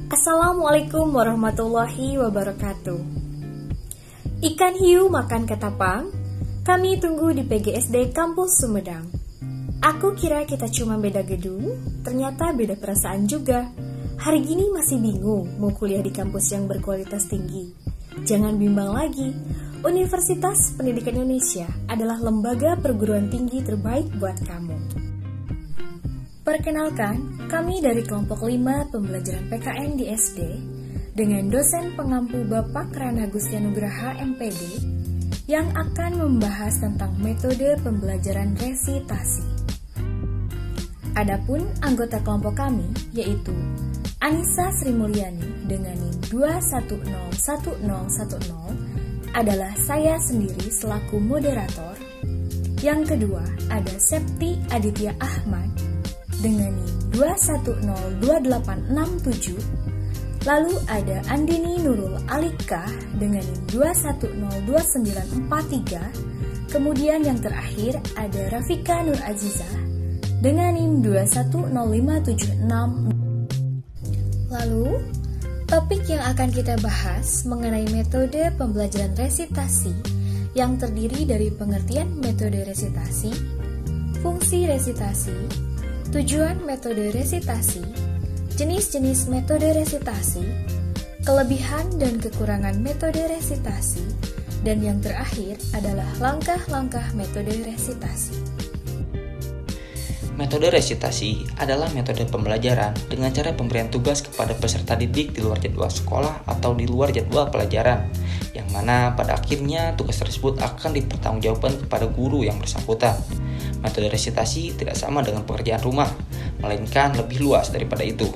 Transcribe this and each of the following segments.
Assalamualaikum warahmatullahi wabarakatuh. Ikan hiu makan ketapang, kami tunggu di PGSD Kampus Sumedang. Aku kira kita cuma beda gedung, ternyata beda perasaan juga. Hari gini masih bingung mau kuliah di kampus yang berkualitas tinggi. Jangan bimbang lagi, Universitas Pendidikan Indonesia adalah lembaga perguruan tinggi terbaik buat kamu. Perkenalkan, kami dari kelompok 5 pembelajaran PKN di SD dengan dosen pengampu Bapak Rana Gustianugraha MPD yang akan membahas tentang metode pembelajaran resitasi. Adapun anggota kelompok kami yaitu Anissa Sri Mulyani dengan NIM 2101010 adalah saya sendiri selaku moderator. Yang kedua ada Septi Aditya Ahmad dengan NIM 2102867. Lalu ada Andini Nurul Alika dengan NIM 2102943. Kemudian yang terakhir ada Rafika Nur Azizah dengan NIM 2105766. Lalu, topik yang akan kita bahas mengenai metode pembelajaran resitasi yang terdiri dari pengertian metode resitasi, fungsi resitasi, tujuan metode resitasi, jenis-jenis metode resitasi, kelebihan dan kekurangan metode resitasi, dan yang terakhir adalah langkah-langkah metode resitasi. Metode resitasi adalah metode pembelajaran dengan cara pemberian tugas kepada peserta didik di luar jadwal sekolah atau di luar jadwal pelajaran, yang mana pada akhirnya tugas tersebut akan dipertanggungjawabkan kepada guru yang bersangkutan. Metode resitasi tidak sama dengan pekerjaan rumah, melainkan lebih luas daripada itu,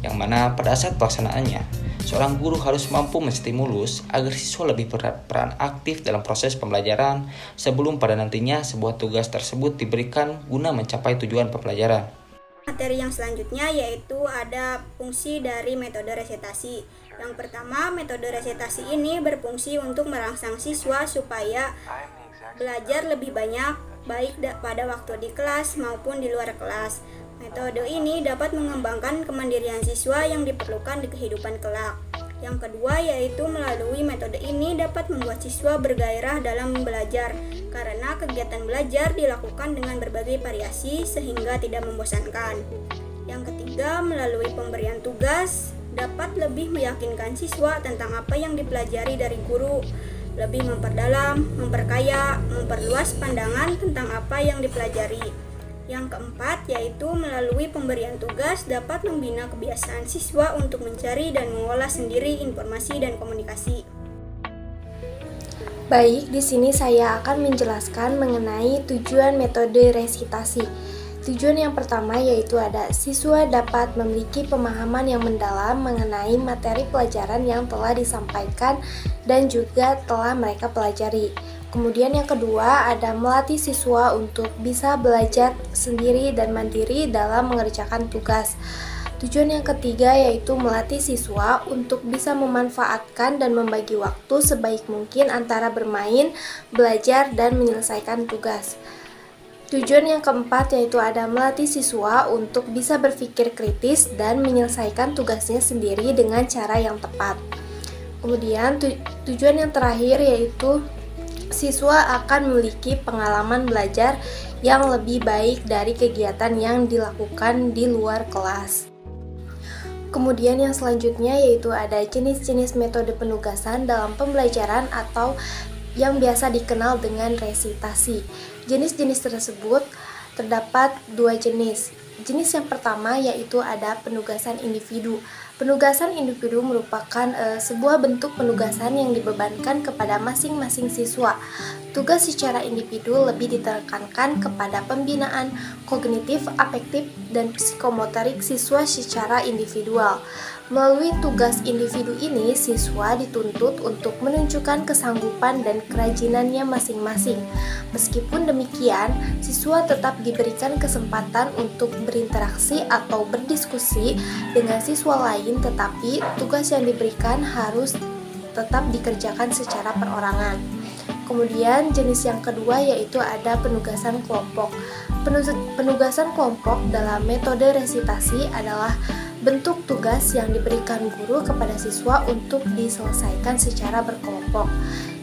yang mana pada saat pelaksanaannya, seorang guru harus mampu menstimulus agar siswa lebih berperan aktif dalam proses pembelajaran sebelum pada nantinya sebuah tugas tersebut diberikan guna mencapai tujuan pembelajaran. Materi yang selanjutnya yaitu ada fungsi dari metode resitasi. Yang pertama, metode resitasi ini berfungsi untuk merangsang siswa supaya belajar lebih banyak, baik pada waktu di kelas maupun di luar kelas. Metode ini dapat mengembangkan kemandirian siswa yang diperlukan di kehidupan kelak. Yang kedua yaitu melalui metode ini dapat membuat siswa bergairah dalam belajar karena kegiatan belajar dilakukan dengan berbagai variasi sehingga tidak membosankan. Yang ketiga, melalui pemberian tugas dapat lebih meyakinkan siswa tentang apa yang dipelajari dari guru, lebih memperdalam, memperkaya, memperluas pandangan tentang apa yang dipelajari. Yang keempat yaitu melalui pemberian tugas dapat membina kebiasaan siswa untuk mencari dan mengolah sendiri informasi dan komunikasi. Baik, di sini saya akan menjelaskan mengenai tujuan metode resitasi. Tujuan yang pertama yaitu ada siswa dapat memiliki pemahaman yang mendalam mengenai materi pelajaran yang telah disampaikan dan juga telah mereka pelajari. Kemudian yang kedua ada melatih siswa untuk bisa belajar sendiri dan mandiri dalam mengerjakan tugas. Tujuan yang ketiga yaitu melatih siswa untuk bisa memanfaatkan dan membagi waktu sebaik mungkin antara bermain, belajar, dan menyelesaikan tugas. Tujuan yang keempat yaitu ada melatih siswa untuk bisa berpikir kritis dan menyelesaikan tugasnya sendiri dengan cara yang tepat. Kemudian tujuan yang terakhir yaitu siswa akan memiliki pengalaman belajar yang lebih baik dari kegiatan yang dilakukan di luar kelas. Kemudian yang selanjutnya yaitu ada jenis-jenis metode penugasan dalam pembelajaran atau yang biasa dikenal dengan resitasi. Jenis-jenis tersebut terdapat dua jenis. Jenis yang pertama yaitu ada penugasan individu. Penugasan individu merupakan sebuah bentuk penugasan yang dibebankan kepada masing-masing siswa. Tugas secara individu lebih ditekankan kepada pembinaan kognitif, afektif, dan psikomotorik siswa secara individual. Melalui tugas individu ini, siswa dituntut untuk menunjukkan kesanggupan dan kerajinannya masing-masing. Meskipun demikian, siswa tetap diberikan kesempatan untuk berinteraksi atau berdiskusi dengan siswa lain, tetapi tugas yang diberikan harus tetap dikerjakan secara perorangan. Kemudian jenis yang kedua yaitu ada penugasan kelompok. Penugasan kelompok dalam metode resitasi adalah bentuk tugas yang diberikan guru kepada siswa untuk diselesaikan secara berkelompok.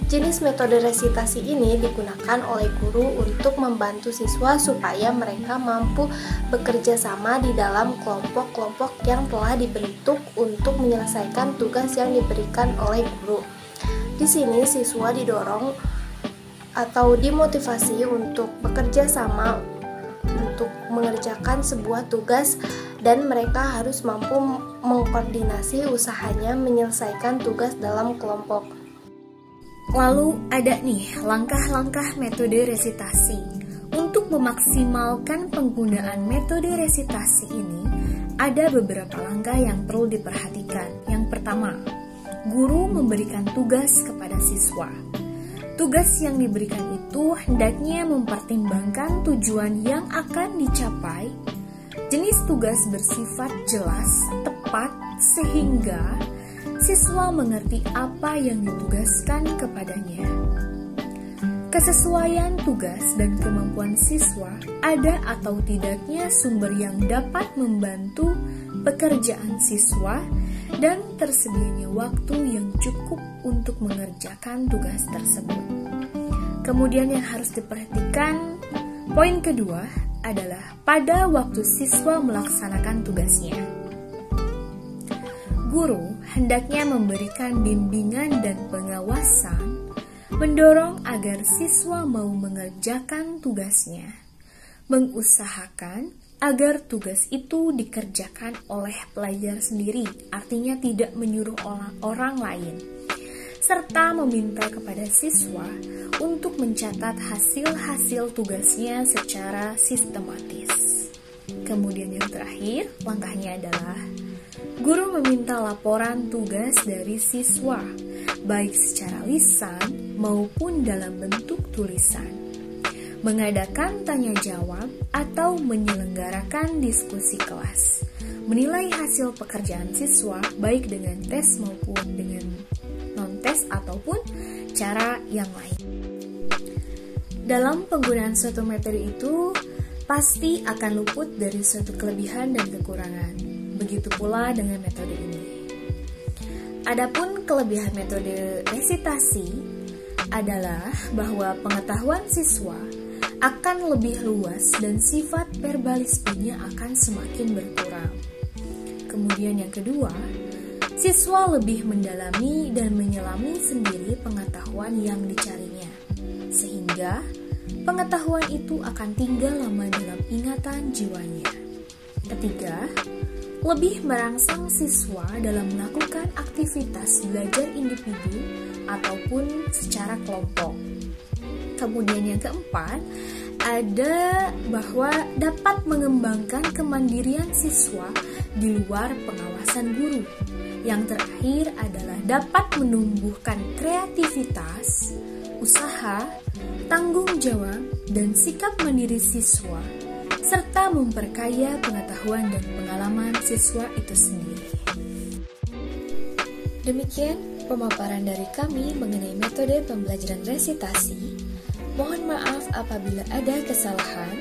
Jenis metode resitasi ini digunakan oleh guru untuk membantu siswa supaya mereka mampu bekerja sama di dalam kelompok-kelompok yang telah dibentuk untuk menyelesaikan tugas yang diberikan oleh guru. Di sini siswa didorong atau dimotivasi untuk bekerja sama untuk mengerjakan sebuah tugas dan mereka harus mampu mengkoordinasi usahanya menyelesaikan tugas dalam kelompok. Lalu ada nih langkah-langkah metode resitasi. Untuk memaksimalkan penggunaan metode resitasi ini, ada beberapa langkah yang perlu diperhatikan. Yang pertama, guru memberikan tugas kepada siswa. Tugas yang diberikan itu hendaknya mempertimbangkan tujuan yang akan dicapai. Jenis tugas bersifat jelas, tepat, sehingga siswa mengerti apa yang ditugaskan kepadanya. Kesesuaian tugas dan kemampuan siswa, ada atau tidaknya sumber yang dapat membantu pekerjaan siswa, dan tersedianya waktu yang cukup untuk mengerjakan tugas tersebut. Kemudian yang harus diperhatikan, poin kedua adalah pada waktu siswa melaksanakan tugasnya. Guru hendaknya memberikan bimbingan dan pengawasan, mendorong agar siswa mau mengerjakan tugasnya, mengusahakan agar tugas itu dikerjakan oleh pelajar sendiri, artinya tidak menyuruh orang lain, serta meminta kepada siswa untuk mencatat hasil-hasil tugasnya secara sistematis. Kemudian yang terakhir, langkahnya adalah guru meminta laporan tugas dari siswa, baik secara lisan maupun dalam bentuk tulisan, mengadakan tanya jawab atau menyelenggarakan diskusi kelas, menilai hasil pekerjaan siswa baik dengan tes maupun dengan non-tes ataupun cara yang lain. Dalam penggunaan suatu metode itu pasti akan luput dari suatu kelebihan dan kekurangan. Begitu pula dengan metode ini. Adapun kelebihan metode resitasi adalah bahwa pengetahuan siswa akan lebih luas dan sifat verbalismenya akan semakin berkurang. Kemudian yang kedua, siswa lebih mendalami dan menyelami sendiri pengetahuan yang dicarinya, sehingga pengetahuan itu akan tinggal lama dalam ingatan jiwanya. Ketiga, lebih merangsang siswa dalam melakukan aktivitas belajar individu ataupun secara kelompok. Kemudian yang keempat, ada bahwa dapat mengembangkan kemandirian siswa di luar pengawasan guru. Yang terakhir adalah dapat menumbuhkan kreativitas, usaha, tanggung jawab, dan sikap mandiri siswa, serta memperkaya pengetahuan dan pengalaman siswa itu sendiri. Demikian pemaparan dari kami mengenai metode pembelajaran resitasi. Mohon maaf apabila ada kesalahan.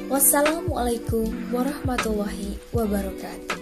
Wassalamualaikum warahmatullahi wabarakatuh.